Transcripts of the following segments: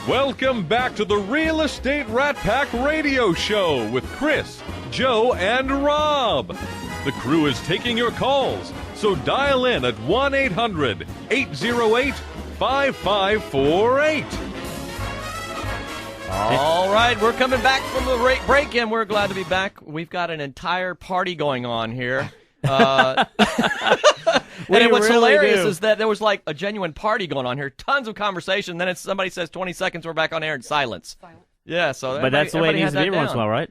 Welcome back to the Real Estate Rat Pack Radio Show with Chris, Joe, and Rob. The crew is taking your calls, so dial in at 1-800-808-5548. All right, we're coming back from the break, and we're glad to be back. We've got an entire party going on here. And what's hilarious is that there was like a genuine party going on here. Tons of conversation. Then somebody says 20 seconds, we're back on air in silence. Yeah, so but that's the way it needs to be every once in a while, right?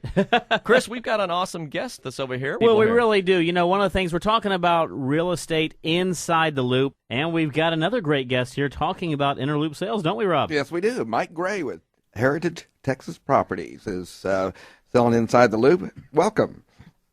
Chris, we've got an awesome guest that's over here. Well, we really do. You know, one of the things we're talking about real estate inside the loop, and we've got another great guest here talking about interloop sales, don't we, Rob? Yes, we do. Mike Gray with Heritage Texas Properties is selling inside the loop. Welcome.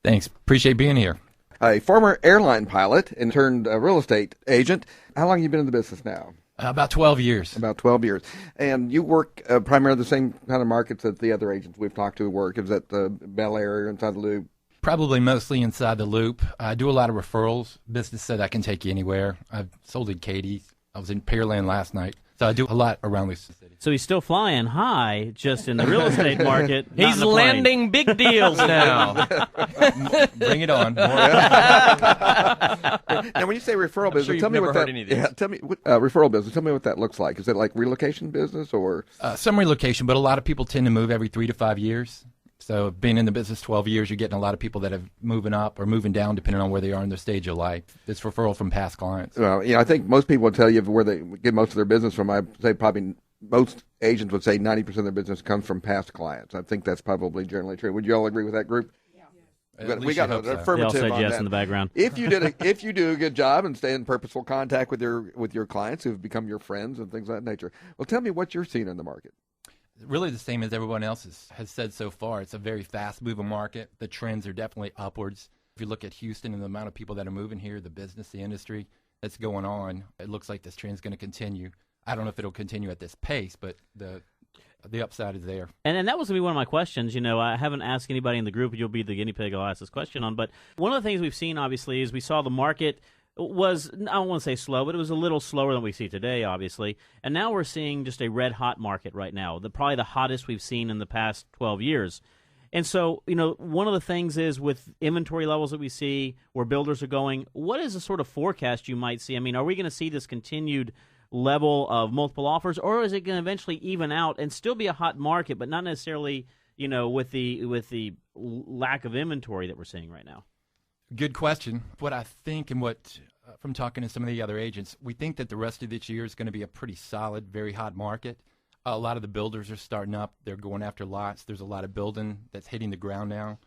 Thanks. Appreciate being here. A former airline pilot and turned real estate agent. How long have you been in the business now? About 12 years. About 12 years. And you work primarily the same kind of markets that the other agents we've talked to work. Is that the Bel Air, inside the loop? Probably mostly inside the loop. I do a lot of referrals. Business said I can take you anywhere. I've sold in Katy. I was in Pearland last night. So I do a lot around the city. So he's still flying high, just in the real estate market. He's landing big deals now. Bring it on. Now, when you say referral business, tell me what that. Referral business. Tell me what that looks like. Is it like relocation business or some relocation? But a lot of people tend to move every 3 to 5 years. So being in the business 12 years, you're getting a lot of people that have moving up or moving down, depending on where they are in their stage of life. It's referral from past clients. Well, I think most people would tell you where they get most of their business from. I'd say probably most agents would say 90% of their business comes from past clients. I think that's probably generally true. Would you all agree with that group? Yeah. We got an affirmative they all said on yes that. in the background. If you do a good job and stay in purposeful contact with your clients who've become your friends and things of that nature. Well, tell me what you're seeing in the market. Really the same as everyone else has said so far. It's a very fast-moving market. The trends are definitely upwards. If you look at Houston and the amount of people that are moving here, the business, the industry that's going on, it looks like this trend's going to continue. I don't know if it'll continue at this pace, but the upside is there. And that was going to be one of my questions. I haven't asked anybody in the group. You'll be the guinea pig I'll ask this question on. But one of the things we've seen, obviously, is we saw the market was, I don't want to say slow, but it was a little slower than we see today, obviously. And now we're seeing just a red-hot market right now, probably the hottest we've seen in the past 12 years. And so, one of the things is with inventory levels that we see, where builders are going, what is the sort of forecast you might see? I mean, are we going to see this continued level of multiple offers, or is it going to eventually even out and still be a hot market, but not necessarily, with the lack of inventory that we're seeing right now? Good question. What I think and from talking to some of the other agents, we think that the rest of this year is going to be a pretty solid, very hot market. A lot of the builders are starting up. They're going after lots. There's a lot of building that's hitting the ground now.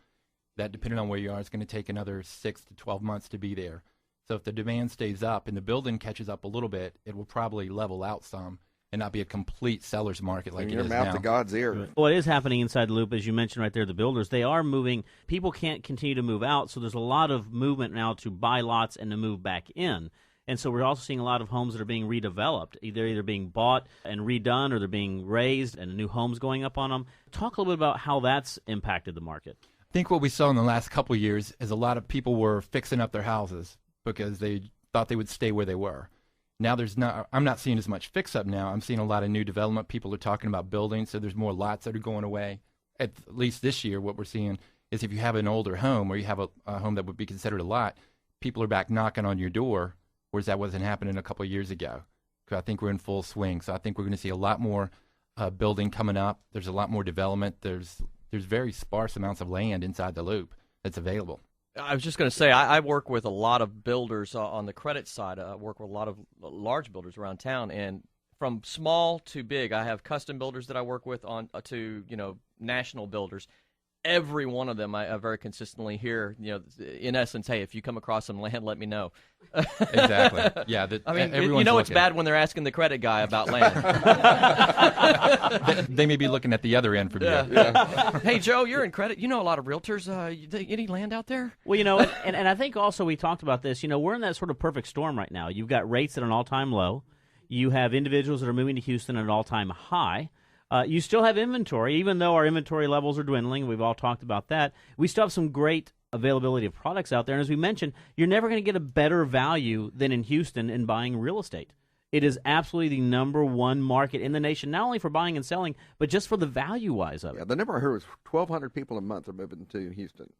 That, depending on where you are, is going to take another 6 to 12 months to be there. So if the demand stays up and the building catches up a little bit, it will probably level out some and not be a complete seller's market like it is now. Your mouth to God's ear. What is happening inside the loop, as you mentioned right there, the builders, they are moving. People can't continue to move out, so there's a lot of movement now to buy lots and to move back in. And so we're also seeing a lot of homes that are being redeveloped. They're either being bought and redone, or they're being raised and new homes going up on them. Talk a little bit about how that's impacted the market. I think what we saw in the last couple of years is a lot of people were fixing up their houses because they thought they would stay where they were. Now I'm not seeing as much fix-up now. I'm seeing a lot of new development. People are talking about building, so there's more lots that are going away. At least this year, what we're seeing is if you have an older home or you have a home that would be considered a lot, people are back knocking on your door, whereas that wasn't happening a couple of years ago. I think we're in full swing. So I think we're going to see a lot more building coming up. There's a lot more development. There's very sparse amounts of land inside the loop that's available. I was just going to say, I work with a lot of builders on the credit side. I work with a lot of large builders around town, and from small to big, I have custom builders that I work with on to national builders. Every one of them, I very consistently hear, in essence, hey, if you come across some land, let me know. Exactly. Yeah. I mean, it's bad when they're asking the credit guy about land. They may be looking at the other end from you. Yeah. Hey, Joe, you're in credit. You know a lot of realtors. Any land out there? Well, and I think also we talked about this. We're in that sort of perfect storm right now. You've got rates at an all-time low. You have individuals that are moving to Houston at an all-time high. You still have inventory, even though our inventory levels are dwindling. We've all talked about that. We still have some great availability of products out there. And as we mentioned, you're never going to get a better value than in Houston in buying real estate. It is absolutely the number one market in the nation, not only for buying and selling, but just for the value-wise of it. Yeah, the number I heard was 1,200 people a month are moving to Houston.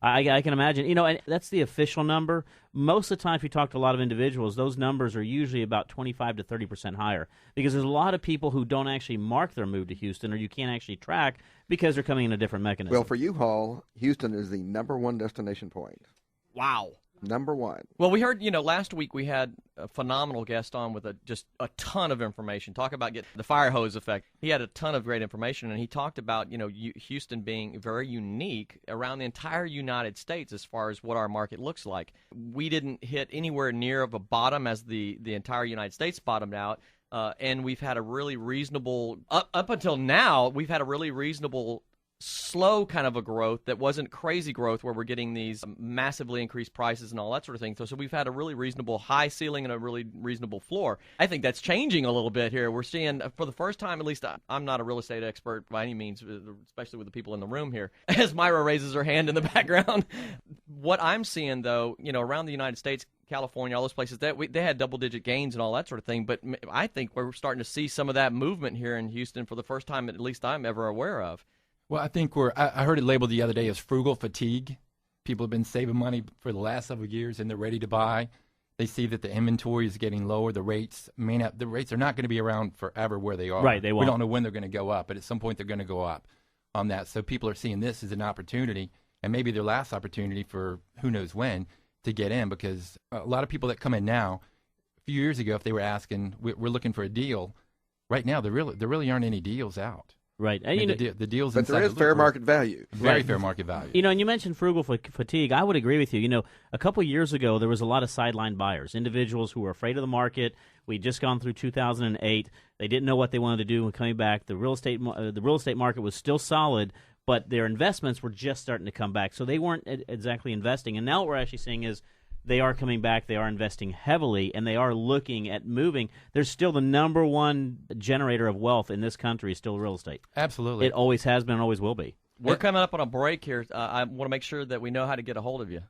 I can imagine. And that's the official number. Most of the time, if you talk to a lot of individuals, those numbers are usually about 25 to 30% higher because there's a lot of people who don't actually mark their move to Houston or you can't actually track because they're coming in a different mechanism. Well, for U-Haul, Houston is the number one destination point. Wow. Number one. Well, we heard, last week we had a phenomenal guest on with just a ton of information. Talk about getting the fire hose effect. He had a ton of great information, and he talked about, Houston being very unique around the entire United States as far as what our market looks like. We didn't hit anywhere near of a bottom as the entire United States bottomed out, and we've had a really reasonable, up until now, we've had a really reasonable slow kind of a growth that wasn't crazy growth where we're getting these massively increased prices and all that sort of thing. So we've had a really reasonable high ceiling and a really reasonable floor. I think that's changing a little bit here. We're seeing, for the first time, at least I'm not a real estate expert by any means, especially with the people in the room here, as Myra raises her hand in the background. What I'm seeing, though, around the United States, California, all those places, they had double-digit gains and all that sort of thing. But I think we're starting to see some of that movement here in Houston for the first time, at least I'm ever aware of. Well, I think I heard it labeled the other day as frugal fatigue. People have been saving money for the last several years, and they're ready to buy. They see that the inventory is getting lower. The rates are not going to be around forever where they are. Right, they won't. We don't know when they're going to go up, but at some point they're going to go up on that. So people are seeing this as an opportunity, and maybe their last opportunity for who knows when to get in, because a lot of people that come in now, a few years ago, if they were asking, we're looking for a deal, right now there really aren't any deals out. Right. I mean, the deals, but there is fair market value. Very fair market value. And you mentioned frugal fatigue. I would agree with you. A couple of years ago, there was a lot of sideline buyers, individuals who were afraid of the market. We'd just gone through 2008. They didn't know what they wanted to do when coming back. The real estate market was still solid, but their investments were just starting to come back. So they weren't exactly investing. And now what we're actually seeing is they are coming back, they are investing heavily, and they are looking at moving. There's still the number one generator of wealth in this country is still real estate. Absolutely. It always has been and always will be. We're coming up on a break here. I want to make sure that we know how to get a hold of you.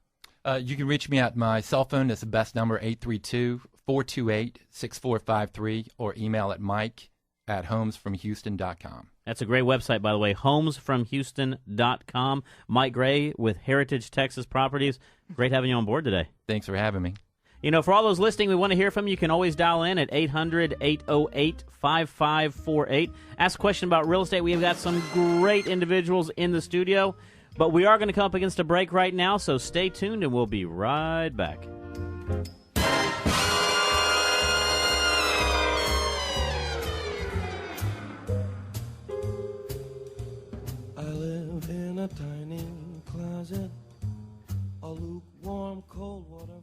You can reach me at my cell phone. That's the best number, 832-428-6453, or email at mike@homesfromhouston.com. That's a great website, by the way, homesfromhouston.com. Mike Gray with Heritage Texas Properties. Great having you on board today. Thanks for having me. For all those listening, we want to hear from you. You can always dial in at 800-808-5548. Ask a question about real estate. We've got some great individuals in the studio, but we are going to come up against a break right now, so stay tuned, and we'll be right back. I live in a tiny closet, a lukewarm cold water.